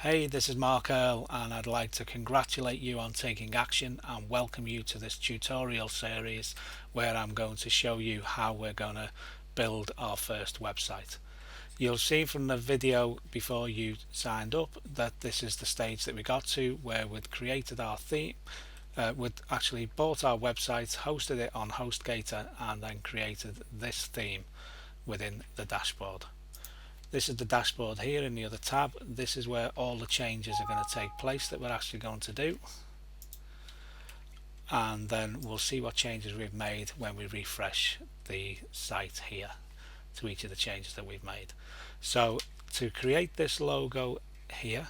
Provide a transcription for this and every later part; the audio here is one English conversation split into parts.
Hey, this is Mark Earle and I'd like to congratulate you on taking action and welcome you to this tutorial series where I'm going to show you how we're going to build our first website. You'll see from the video before you signed up that this is the stage that we got to where we'd created our theme, we'd actually bought our website, hosted it on HostGator and then created this theme within the dashboard. This is the dashboard here in the other tab. This is where all the changes are going to take place that we're actually going to do. And then we'll see what changes we've made when we refresh the site here to each of the changes that we've made. So to create this logo here,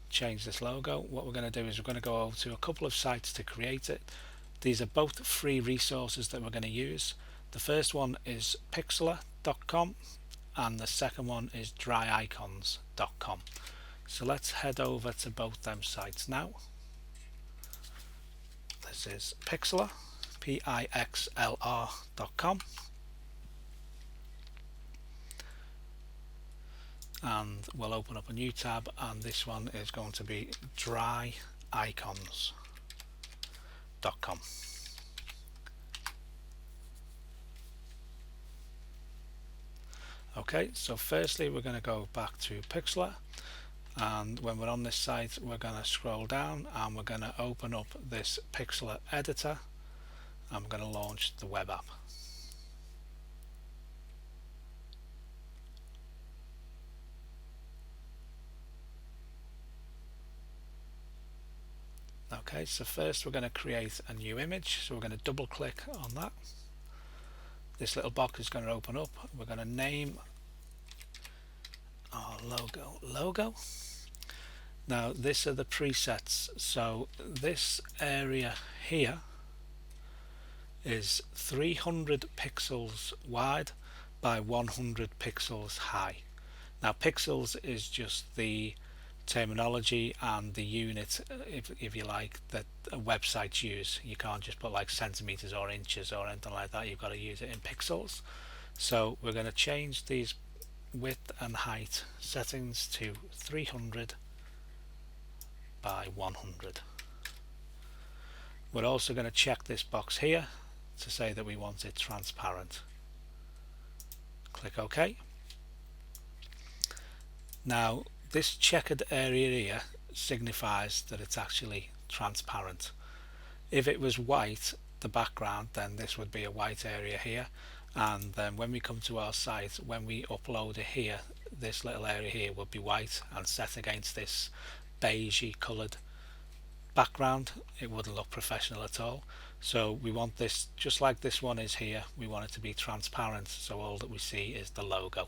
change this logo, what we're going to do is we're going to go over to a couple of sites to create it. These are both free resources that we're going to use. The first one is pixlr.com and the second one is dryicons.com. So let's head over to both them sites now. This is Pixlr, Pixlr.com, and we'll open up a new tab, and this one is going to be dryicons.com. Okay, so firstly we're going to go back to Pixlr, and when we're on this site we're going to scroll down and we're going to open up this Pixlr editor and we're going to launch the web app. Okay, so first we're going to create a new image, so we're going to double click on that. This little box is going to open up. We're going to name our logo. Now these are the presets, so this area here is 300 pixels wide by 100 pixels high. Now pixels is just the terminology and the unit, if you like, that websites use. You can't just put like centimeters or inches or anything like that. You've got to use it in pixels. So we're going to change these width and height settings to 300 by 100. We're also going to check this box here to say that we want it transparent. Click OK. Now this checkered area here signifies that it's actually transparent. If it was white, the background, then this would be a white area here, and then when we come to our site, when we upload it here, this little area here would be white and set against this beigey coloured background. It wouldn't look professional at all. So we want this, just like this one is here, we want it to be transparent, so all that we see is the logo.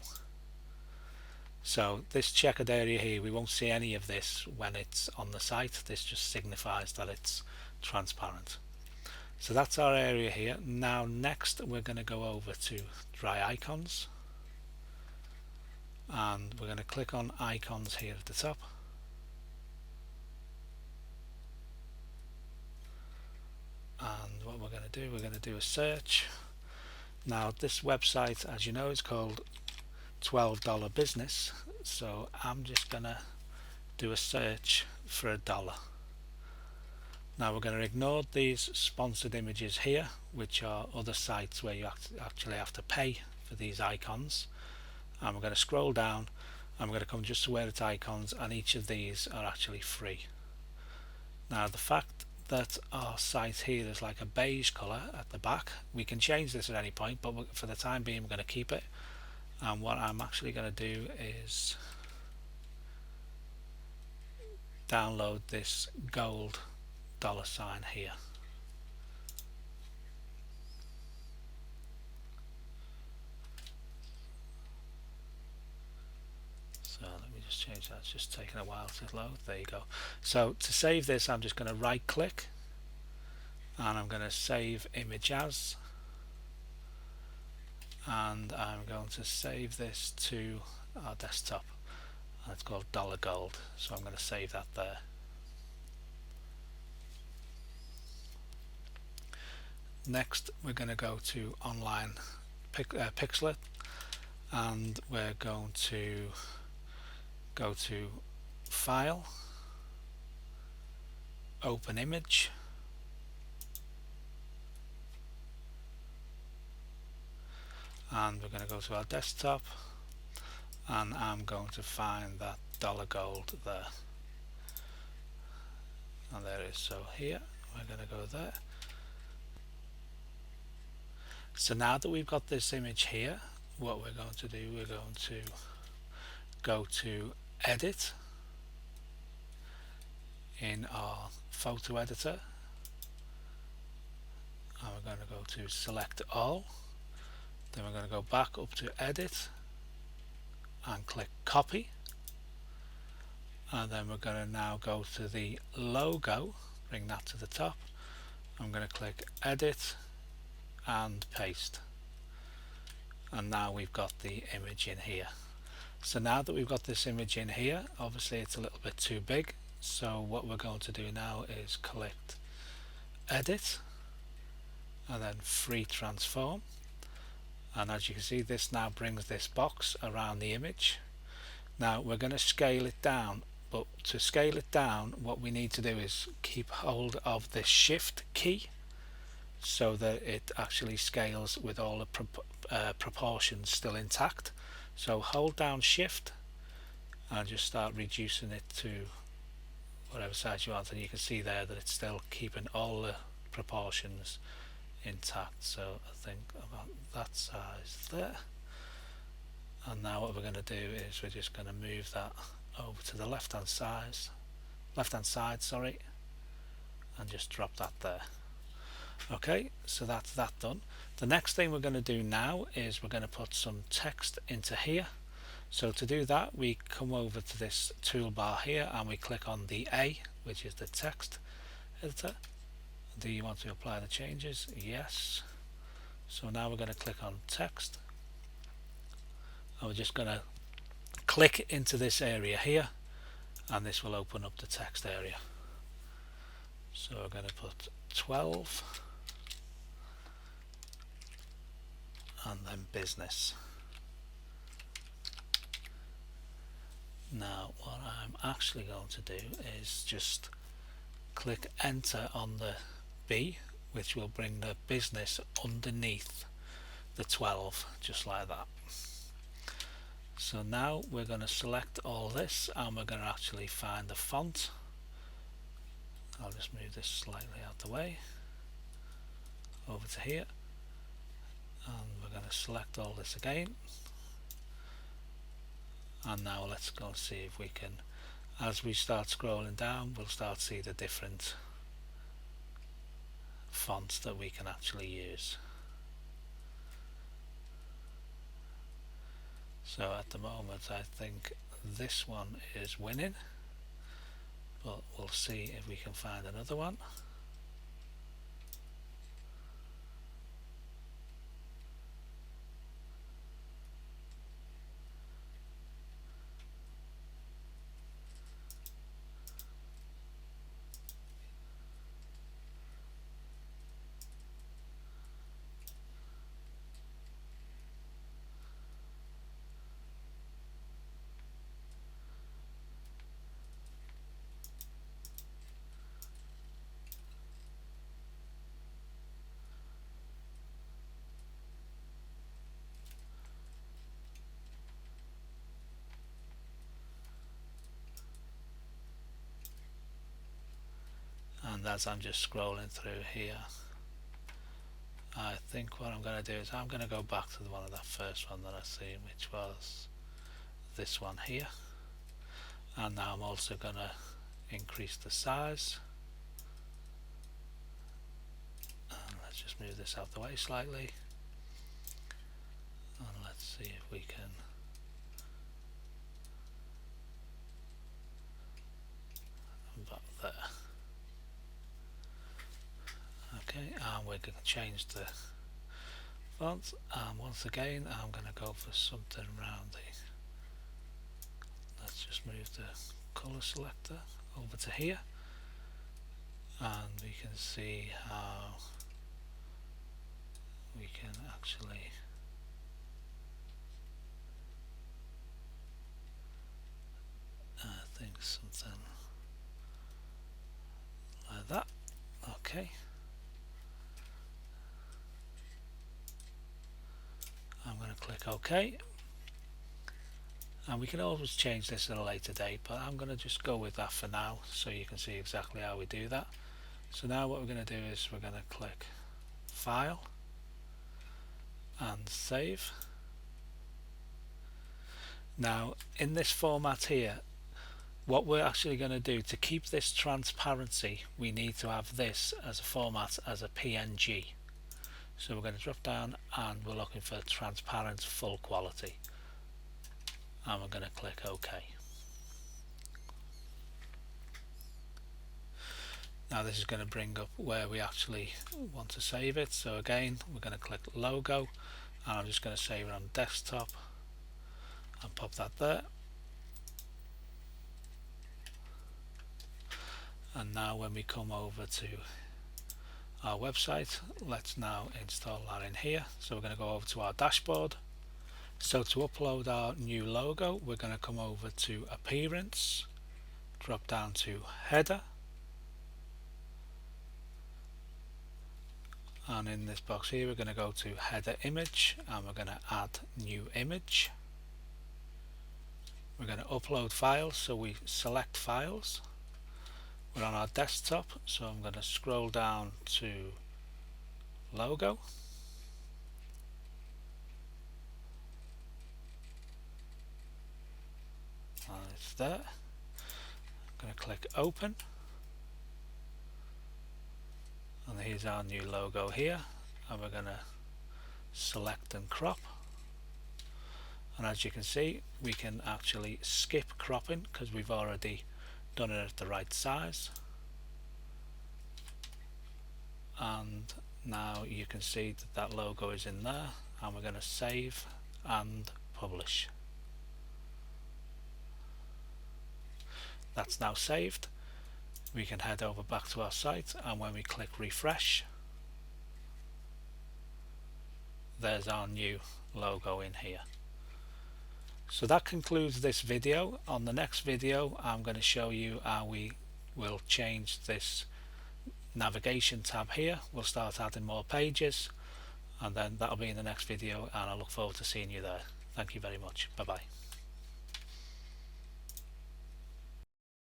So this checkered area here, we won't see any of this when it's on the site. This just signifies that it's transparent. So that's our area here. Now next we're going to go over to Dryicons, and we're going to click on icons here at the top. And what we're going to do, we're going to do a search. Now this website, as you know, is called $12 business, so I'm just gonna do a search for $1. Now we're going to ignore these sponsored images here, which are other sites where you actually have to pay for these icons, and we're going to scroll down and we're going to come just to where it's icons, and each of these are actually free. Now the fact that our site here is like a beige colour at the back, we can change this at any point, but for the time being we're going to keep it. And what I'm actually going to do is download this gold $sign here. So let me just change that, it's just taking a while to load. There you go. So to save this, I'm just going to right click and I'm going to save image as, and I'm going to save this to our desktop. It's called $gold, so I'm going to save that there. Next we're going to go to online Pixlr, and we're going to go to File, Open Image, and we're going to go to our desktop, and I'm going to find that dollar gold there, and there it is. So here we're going to go there. So now that we've got this image here, what we're going to do, we're going to go to Edit in our photo editor, and we're going to go to Select All. Then we're going to go back up to Edit and click Copy, and then we're going to now go to the logo, bring that to the top. I'm going to click Edit and Paste, and now we've got the image in here. So now that we've got this image in here, obviously it's a little bit too big, so what we're going to do now is click Edit and then Free Transform, and as you can see, this now brings this box around the image. Now we're going to scale it down, but to scale it down, what we need to do is keep hold of the Shift key so that it actually scales with all the proportions still intact. So hold down Shift and just start reducing it to whatever size you want, and you can see there that it's still keeping all the proportions intact. So I think about that size there, and now what we're going to do is we're just going to move that over to the left hand side, sorry, and just drop that there. Okay, so that's that done. The next thing we're going to do now is we're going to put some text into here. So to do that, we come over to this toolbar here and we click on the A, which is the text editor. Do you want to apply the changes? Yes. So now we're going to click on text, and we're just going to click into this area here, and this will open up the text area. So we're going to put 12 and then business. Now what I'm actually going to do is just click enter on the B, which will bring the business underneath the 12, just like that. So now we're going to select all this and we're going to actually find the font. I'll just move this slightly out the way over to here, and we're going to select all this again, and now let's go and see if we can, as we start scrolling down, we'll start to see the different fonts that we can actually use. So at the moment I think this one is winning, but we'll see if we can find another one. And as I'm just scrolling through here, I think what I'm going to do is I'm going to go back to the one of that first one that I seen, which was this one here, and now I'm also going to increase the size, and let's just move this out the way slightly, and let's see if we can about there. Okay, and we're going to change the font, and once again I'm going to go for something around the, let's just move the color selector over to here, and we can see how we can actually I think something like that. Okay, I'm going to click OK, and we can always change this at a later date, but I'm going to just go with that for now so you can see exactly how we do that. So now what we're going to do is we're going to click File and Save. Now in this format here, what we're actually going to do to keep this transparency, we need to have this as a format as a PNG. So we're going to drop down and we're looking for transparent full quality, and we're going to click OK. Now this is going to bring up where we actually want to save it. So again, we're going to click logo, and I'm just going to save it on desktop and pop that there. And now when we come over to our website, let's now install that in here. So we're going to go over to our dashboard. So to upload our new logo, we're going to come over to Appearance, drop down to Header, and in this box here we're going to go to Header Image, and we're going to add New Image. We're going to upload files, so we select Files. We're on our desktop, so I'm going to scroll down to Logo, and it's there. I'm going to click Open, and here's our new logo here, and we're going to select and crop. And as you can see, we can actually skip cropping because we've already done it at the right size. And now you can see that that logo is in there, and we're going to save and publish. That's now saved. We can head over back to our site, and when we click refresh, there's our new logo in here. So that concludes this video. On the next video, I'm going to show you how we will change this navigation tab here. We'll start adding more pages, and then that'll be in the next video, and I look forward to seeing you there. Thank you very much. Bye bye.